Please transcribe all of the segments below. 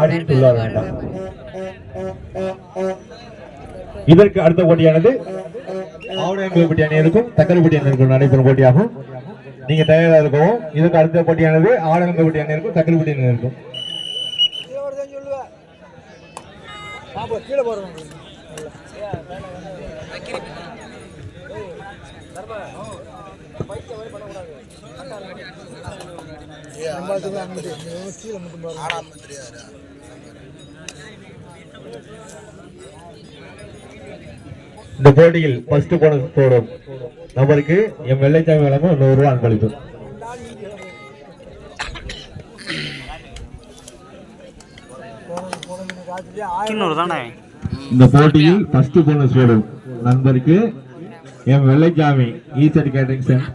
ஆடிட்டு உள்ள வேண்டாம். இதற்கு அடுத்த போட்டியானது ஆவுடையான்பட்டி அணியிற்கும் தக்கல்பட்டி அணியிற்கும் நடைபெறும் போட்டியாகும். நீங்க தயாரா இருக்கவும். இதுக்கு அடுத்த போட்டியானது ஆவுடையான்பட்டி அணியிற்கும் தக்கல்பட்டி அணியிற்கும். இந்த போட்டியில் ஃபர்ஸ்ட் போனஸ் போடும் நபருக்கு எம் வெள்ளைச்சாமி வழங்கும் 100 ரூபாய் அன்பளிப்பு. இந்த போட்டியில் ஃபர்ஸ்ட் போனஸ் போடும் நண்பருக்கு எம் வெள்ளைச்சாமி ஈஸ்டர் கேட்டரிங் சென்ட்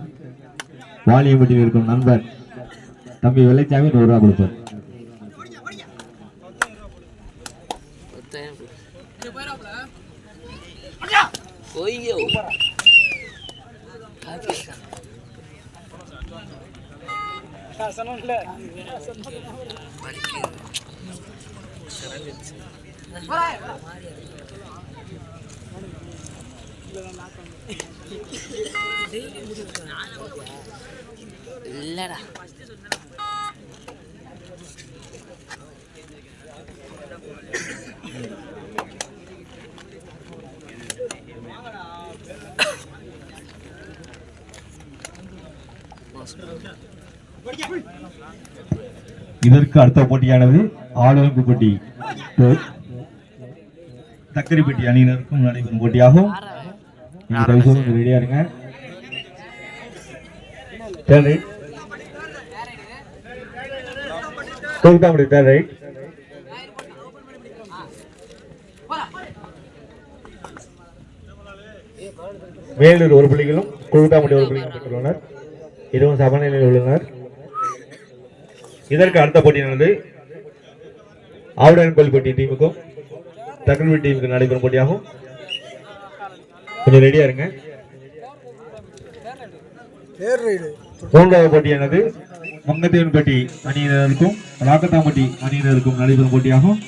வாலியம்பட்டியில் இருக்கும் நண்பர் தம்பி வெள்ளைச்சாமி 100 ரூபாய் கொடுப்பார். இல்லடா இதற்கு அடுத்த போட்டியானது ஆளுநர்பட்டி தக்கரிப்பட்டி அணியினருக்கும் நடைபெறும் போட்டியாகும். ரெடியா இருங்க. வேலூர் ஒரு புள்ளிகளும் கொழுத்தாம்பட்டி ஒரு புள்ளிகளும் பெற்றுள்ளனர். இதுவும் சமநிலையில் உள்ளனர். இதற்கு அடுத்த போட்டியானது ஆவுடையான்பட்டி டீமுக்கும் தக்கல்பட்டி டீமுக்கு நடைபெறும் போட்டியாகும். கொஞ்சம் ரெடியா இருங்க. மூன்றாவது போட்டியானது மங்கத்தேவன்பட்டி அணியினருக்கும் ராக்கத்தாம்பட்டி அணியினருக்கும் நடைபெறும் போட்டியாகும்.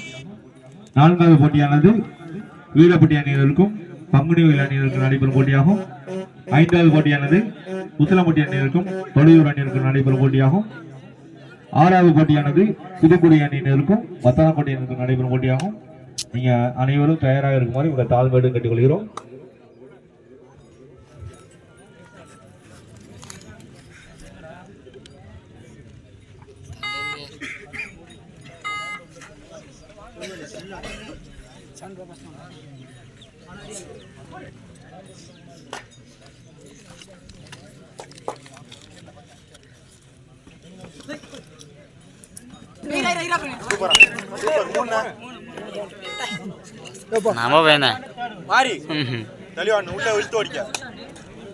நான்காவது போட்டியானது வீரப்பட்டி அணியினருக்கும் பங்குனிவேல் அணியினருக்கும் நடைபெறும் போட்டியாகும். ஐந்தாவது போட்டியானது உசிலம்பட்டி அணியினருக்கும் தொழிலூர் அணியினருக்கும் நடைபெறும் போட்டியாகும். ஆறாவது போட்டியானது புதுக்குடி அணியினருக்கும் வத்தானப்பட்டி அணியினருக்கும் நடைபெறும் போட்டியாகும். நீங்க அனைவரும் தயாராக இருக்குமாறு உங்க தாழ்மையோடு கேட்டுக்கொள்கிறோம்.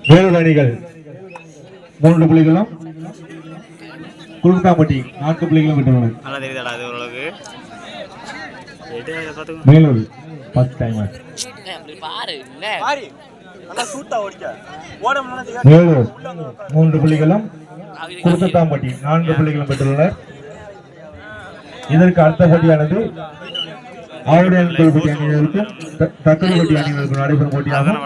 வேலூர் அணிகள் 3 புள்ளிகளும் கொழுத்தாம்பட்டி 4 புள்ளிகளும் பெற்றுள்ளனர். Vellore first timer. வேலூர் 3 புள்ளிகளும் கொழுத்தாம்பட்டி 4 புள்ளிகளும் பெற்றுள்ளனர். இதற்கு அடுத்த போட்டியானது ஆவுடையான்பட்டி அணியினருக்கும் தக்கல்பட்டி அணியினருக்கும் நடைபெறும் போட்டியாகும்.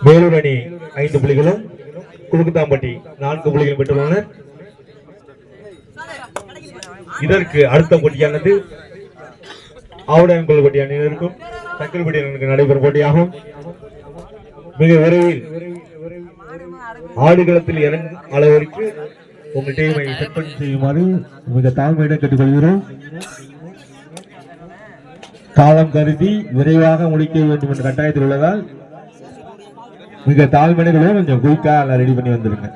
வேலூர் அணி 5 புள்ளிகளும் கொழுத்தாம்பட்டி 4 புள்ளிகளும் பெற்றுள்ளனர். இதற்கு அடுத்த போட்டியானது ஆவுடையான்பட்டி அணியினருக்கும் தக்கல்பட்டி அணியினருக்கு நடைபெறும் போட்டியாகும். மிக விரைவில் ஆடுகளத்தில் இறங்கும் அளவிற்கு உங்கள் டீமை செட் பண்ணி செய்யுமாறு மிக தாழ்மையிடம் கேட்டுக்கொள்கிறோம். காலம் கருதி விரைவாக முடிக்க வேண்டும் என்ற கட்டாயத்தில் உள்ளதால் மிக தாழ்மையிடம் கொஞ்சம் குயிக்கா எல்லாம் ரெடி பண்ணி வந்துருங்க.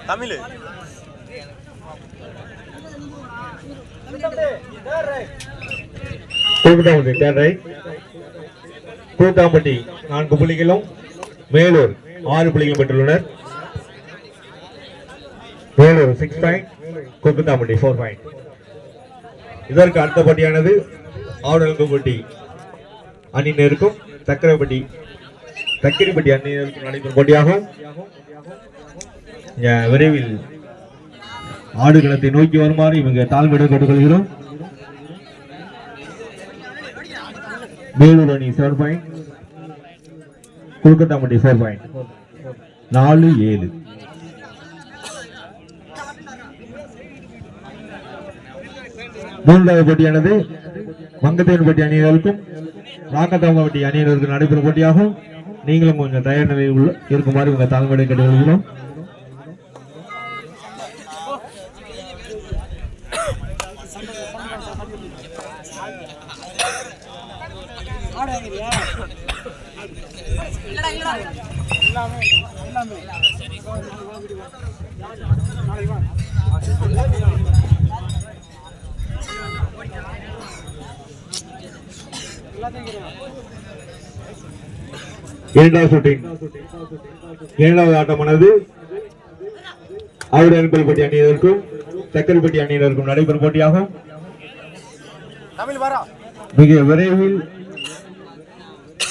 தமிழ் கூத்தாம்பட்டி 4 புள்ளிகளும் மேலூர் 6 புள்ளிகளும் பெற்றுள்ளனர். Melur 6 point, Koothampatti 4 point. இதற்கு அடுத்த போட்டியானது ஆவுடையான்பட்டி அணியினருக்கும் தக்கிரிப்பட்டி அணியினருக்கும் நடைபெறும் போட்டியாகும். விரைவில் ஆடுகளத்தை நோக்கி வருமாறு இவங்க தாழ்மையிடம் கேட்டுக்கொள்கிறோம். மேலூர் அணி 7 பாயிண்ட், கூத்தாம்பட்டி 4 பாயிண்ட். 4-7. மூன்றாவது போட்டியானது மங்கத்தேவன்பட்டி அணியினருக்கும் ராக்கத்தாம்பட்டி அணியினருக்கு நடைபெறும் போட்டியாகும். நீங்களும் கொஞ்சம் தயார் நிலையில் இருக்குமாறு இவங்க தாழ்மையிடம் கேட்டுக்கொள்கிறோம். இரண்டாவது ஆட்டமானது ஆவுடையான்பட்டி அணியினருக்கும் தக்கல்பட்டி அணியினருக்கும் நடைபெறும் போட்டியாகும். மிக விரைவில்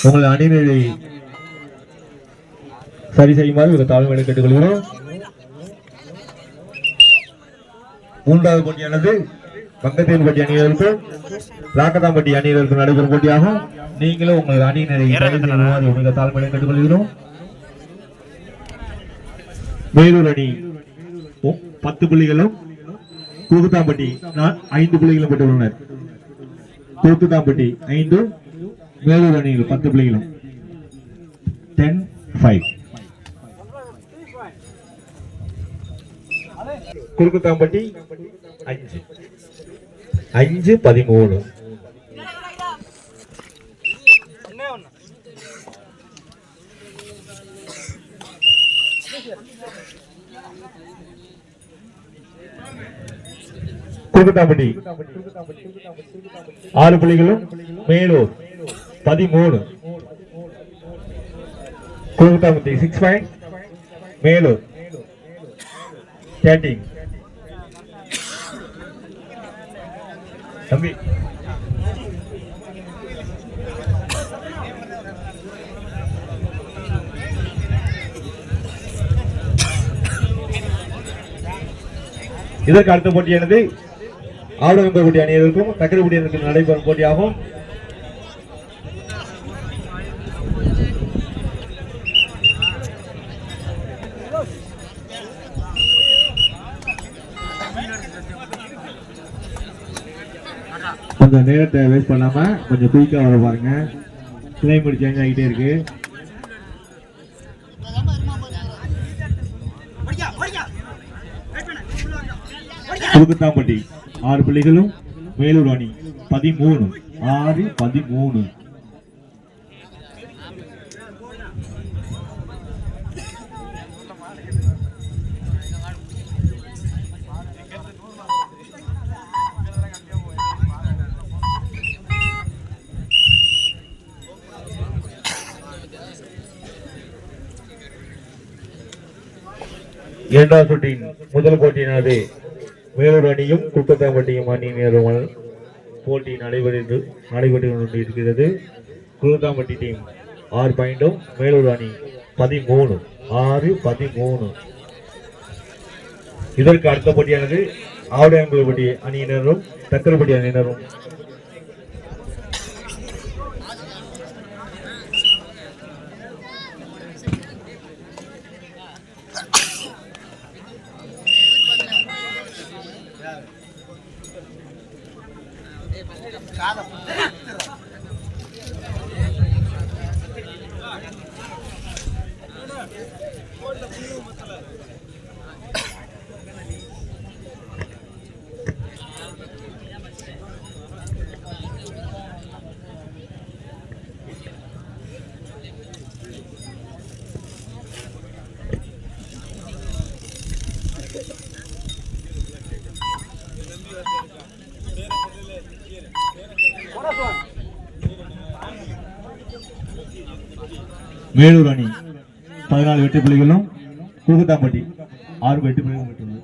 உங்கள் அணியினரை சரி செய்யுமாறு ஒரு தாழ்மையிடம் கேட்டுக்கொள்கிறோம். மூன்றாவது போட்டியானது மங்கத்தேவன்பட்டி அணியினருக்கும் ராக்கத்தாம்பட்டி அணியினருக்கும் நடைபெறும் போட்டியாகும். நீங்களும் உங்கள் அணியினரை மிக தாழ்மையிடம் கேட்டுக்கொள்கிறோம். மேலூர் அணி 10 புள்ளிகளும் கூத்தாம்பட்டி 5 புள்ளிகளும் பெற்றுள்ளனர். கூத்தாம்பட்டி 5, மேலூர் அணியில் 10 புள்ளிகளும் 10-5. கூத்தாம்பட்டி 5-13. கூத்தாம்பட்டி 6 புள்ளிகளும் மேலூர் 13. கூத்தாம்பட்டி 6 பாயிண்ட், மேலூர் 13. தம்பி இதற்கு அடுத்த போட்டியானது ஆவுடையான்பட்டி அணியினருக்கும் தக்கல்பட்டி அணியினருக்கும் நடைபெறும் போட்டியாகும். கொஞ்சம் நேரத்தை வேஸ்ட் பண்ணாம கொஞ்சம் குயிக்கா வர பாருங்க. கிளைமேட் சேஞ்ச் ஆகிட்டே இருக்கு. கூத்தாம்பட்டி 6 புள்ளிகளும் மேலூர் அணி 13. 6-13. இரண்டாவது சுற்றின் முதல் போட்டியினது வேலூர் அணியும் குக்கத்தாம்பட்டியும் அணியினரும் போட்டி நடைபெற்று கொண்டிருக்கிறது. குக்கத்தாம்பட்டி டீம் 6 பாயிண்டும் வேலூர் அணி 13 6-13. இதற்கு அடுத்த போட்டியானது ஆவடையாங்குளப்பட்டி அணியினரும் தக்கரப்பட்டி அணியினரும் வேலூர் அணி 14 வெற்றி புள்ளிகளும் குக்கத்தாம்பட்டி 6 வெற்றி புள்ளிகளும் பெற்றுள்ளது.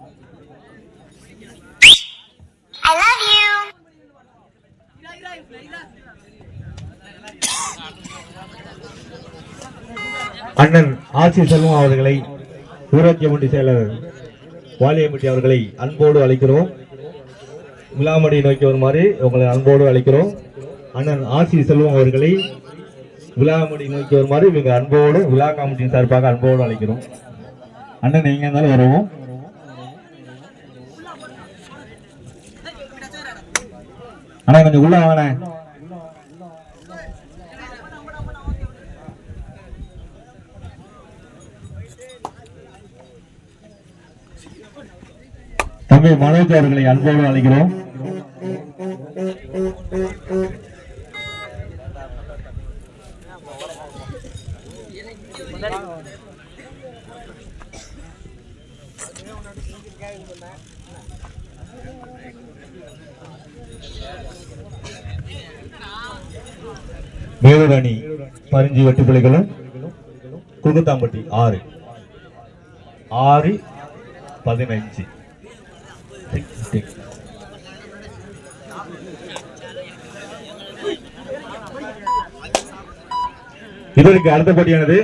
அண்ணன் ஆட்சி செல்வம் அவர்களை ஊராட்சி மன்ற செயலர் வாலியம்பட்டி அவர்களை அன்போடு அழைக்கிறோம். விழாமடி நோக்கி வருமாறு உங்களை அன்போடு அழைக்கிறோம். அண்ணன் ஆட்சி செல்வம் அவர்களை விழாமடி நோக்கி வருமாறு இவங்க அன்போடு விழா கமிட்டியின் சார்பாக அன்போடு அழைக்கிறோம். அண்ணன் எங்க இருந்தாலும் வருவோம். அண்ணா கொஞ்சம் உள்ள வாங்க. தம்பி மனோஜ் அவர்களை அன்போடு அழைக்கிறோம். வேலூர் அணி 15 வெற்றி புள்ளிகளும் குக்கத்தாம்பட்டி 6-15. இதற்கு அடுத்த போட்டியானது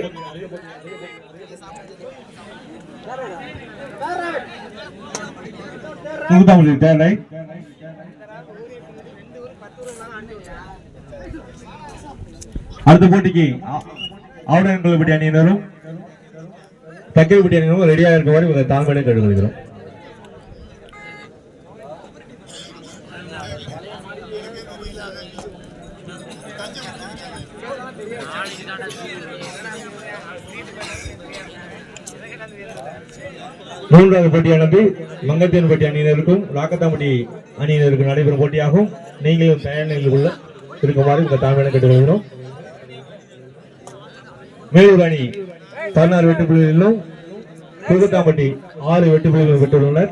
அடுத்த போட்டிக்கு ஆவடையாங்குளப்பட்டி அணியினரும் தக்கரப்பட்டி அணியினரும் ரெடியாக இருக்குமாறு இவங்க தாழ்மையை கேட்டுக்கொள்கிறோம். மூன்றாவது போட்டியானது மங்கத்தேன்பட்டி அணியினருக்கும் ராக்கத்தாம்பட்டி அணியினருக்கும் நடைபெறும் போட்டியாகும். நீங்களும் தயார் நிலையில் உள்ள இருக்குமாறு இந்த தாழ்மையை கேட்டுக்கொள்கிறோம். வேலூர் அணி 16 வெற்றி புள்ளிகளிலும் குக்கத்தாம்பட்டி 6 வெற்றி புள்ளிகளும் பெற்றுள்ளனர்.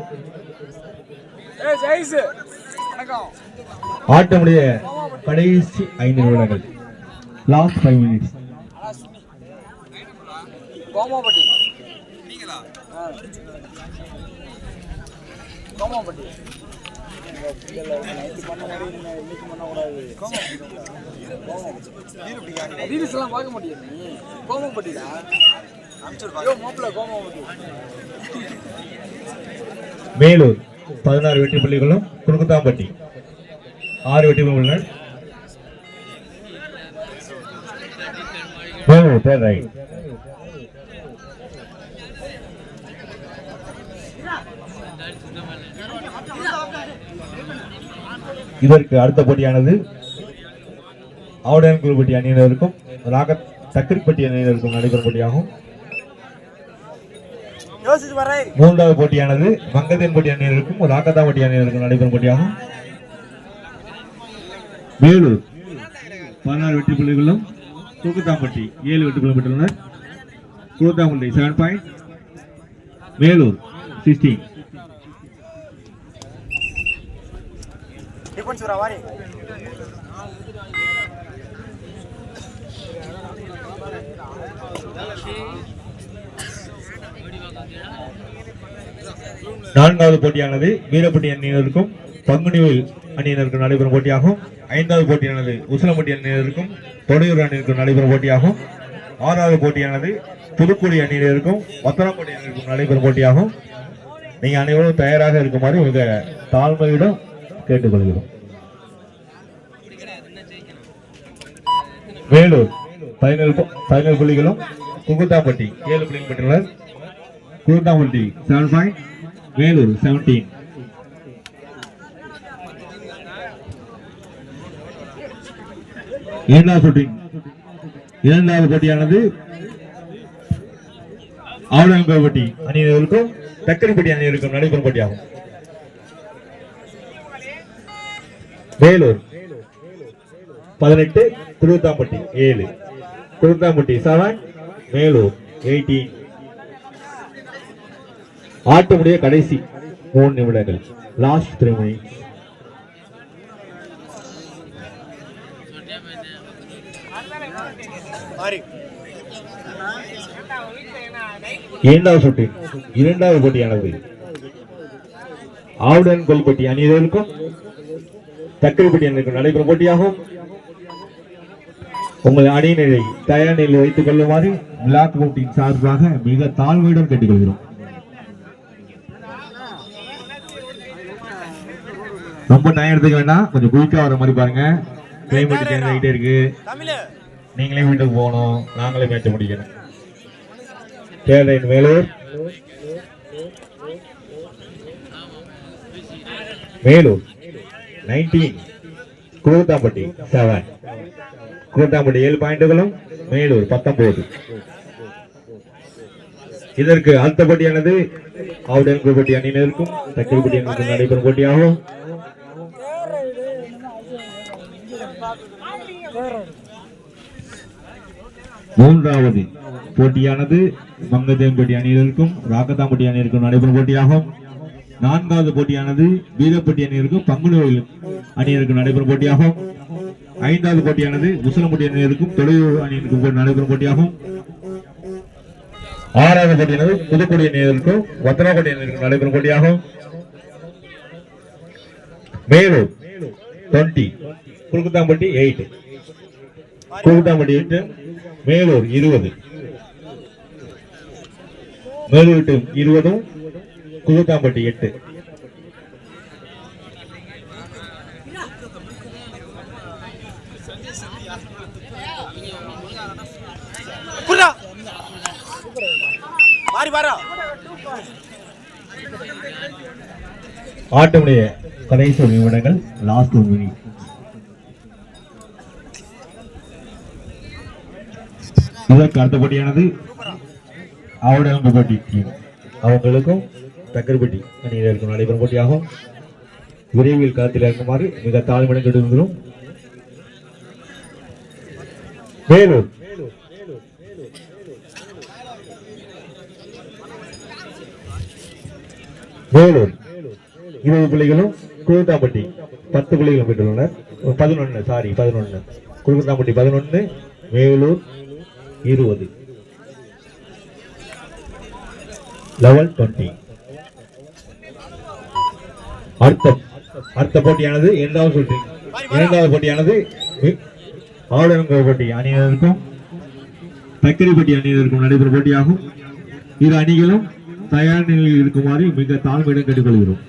ஆட்டமுடைய கடைசி 5 நிமிடங்கள், லாஸ்ட் 5 மினிட்ஸ். வேலூர் 16 வெற்றி புள்ளிகளும் குக்கத்தாம்பட்டி 6 வெற்றி புள்ளிகள் உள்ளனர். இதற்கு அடுத்த போட்டியானது ஆவடையாங்குளப்பட்டி அணியினருக்கும் தக்கரப்பட்டி அணியினருக்கும் நடைபெறும் போட்டியாகும். மூன்றாவது போட்டியானது மங்கத்தேன்பட்டி அணியினருக்கும் ராக்கத்தாம்பட்டி அணியினருக்கும் நடைபெறும் போட்டியாகும். வேலூர் 16 வெற்றி புள்ளிகளும் குக்கத்தாம்பட்டி 7 வெற்றி புள்ளிகள் பெற்றுள்ளனர். குக்கத்தாம்பட்டி 7 பாயிண்ட், வேலூர் 16. நான்காவது போட்டியானது வீரப்பட்டி அணியினருக்கும் பங்குனிவில் அணியினருக்கும் நடைபெறும் போட்டியாகும். ஐந்தாவது போட்டியானது உசிலம்பட்டி அணியினருக்கும் தொடையூர் அணியினருக்கும் நடைபெறும் போட்டியாகும். ஆறாவது போட்டியானது புதுக்குடி அணியினருக்கும் வத்தனாம்பட்டி அணியினருக்கும் நடைபெறும் போட்டியாகும். நீங்க அனைவரும் தயாராக இருக்குமாறு மிக தாழ்மையிடம் கேட்டுக்கொள்கிறோம். வேலூர் 17 புள்ளிகளும், குகுத்தாம்பட்டி 7 புள்ளிகள் பெற்றுள்ளனர். குகுத்தாம்பட்டி 7 பாயிண்ட், வேலூர் 17. இரண்டாவது போட்டியானது ஆவணங்கோபட்டி அணியினருக்கும் தக்கரிப்பட்டி அணியினருக்கும் நடைபெறும் போட்டியாகும். வேலூர் 18, குருத்தாம்பட்டி 7, குருத்தாம்பட்டி 7, வேலூர் 18. ஆட்டமுடைய கடைசி 3 நிமிடங்கள், லாஸ்ட் 3 minutes. இரண்டாவது போட்டியானது ஆவுடன் கொல்பட்டி அணியினருக்கும் தக்கரிப்பட்டி அணியினருக்கும் நடைபெறும் போட்டியாகும். உங்கள் அணியினரை தயார் நிலையில் வைத்துக் கொள்ளுமாறு பிளாக் கவுண்டின் சார்பாக மிக தாழ்மையுடன் கேட்டுக்கொள்கிறோம். ரொம்ப டைம் எடுத்துக்க வேண்டாம், கொஞ்சம் குயிக்கா வர மாதிரி பாருங்க. கிளைமேட் சேஞ்ச் ஆகிட்டே இருக்கு, நீங்களே வீட்டுக்கு போகணும், நாங்களே மேட்ச் முடிக்கணும். வேலூர் வேலூர் 19, குருத்தாம்பட்டி 7, குருத்தாம்பட்டி 7 பாயிண்டுகளும், வேலூர் 19. இதற்கு அடுத்த போட்டியானது ஆவுடன் அணியினருக்கும் தக்கரிப்பட்டி அணியினருக்கும் நடைபெறும் போட்டியாகும். மூன்றாவது போட்டியானது மங்கதேம்பட்டி அணியினருக்கும் ராக்கத்தாம்பட்டி அணியினருக்கும் நடைபெறும் போட்டியாகும். நான்காவது போட்டியானது வீரப்பட்டி அணியினருக்கும் பங்குனூர் அணியினருக்கும் நடைபெறும் போட்டியாகும். ஐந்தாவது போட்டியானது உசிலம்பட்டி அணியினருக்கும் தொடையூர் அணியினருக்கும் நடைபெறும் போட்டியாகும். ஆறாவது போட்டியானது புதுக்குடி அணியினருக்கும் வத்தனாம்பட்டி அணியினருக்கும் நடைபெறும் போட்டியாகும். வேலூர் 20, குருக்குத்தாம்பட்டி 8, குருக்குத்தாம்பட்டி 8, வேலூர் 20, வேலூர் 20, குருக்குத்தாம்பட்டி 8. ஆட்டமுடைய கடைசி நிமிடங்கள், லாஸ்ட் 1 minute. இதற்கு அடுத்த போட்டியானது ஆவுடம்பட்டி அவங்களுக்கும் தக்கரிப்பட்டி அணியினருக்கும் நடைபெறும் போட்டியாகும். விரைவில் களத்தில் இறங்குமாறு மிக தாழ்மையுடன் கேட்டுக்கொள்கிறோம். வேலூர் வேலூர் 20 புள்ளிகளும், குருத்தாம்பட்டி 10 புள்ளிகளும் பெற்றுள்ளனர். 11 குருத்தாம்பட்டி 11, வேலூர் 20, level 20. அடுத்த போட்டியானது இரண்டாவது போட்டியானது ஆவுடன்கோபட்டி அணியினருக்கும் தக்கரிப்பட்டி அணியினருக்கும் நடைபெறும் போட்டியாகும். இரு அணிகளும் தயார் நிலையில் இருக்குமாறு மிக தாழ்மையுடன் கேட்டுக்கொள்கிறோம்.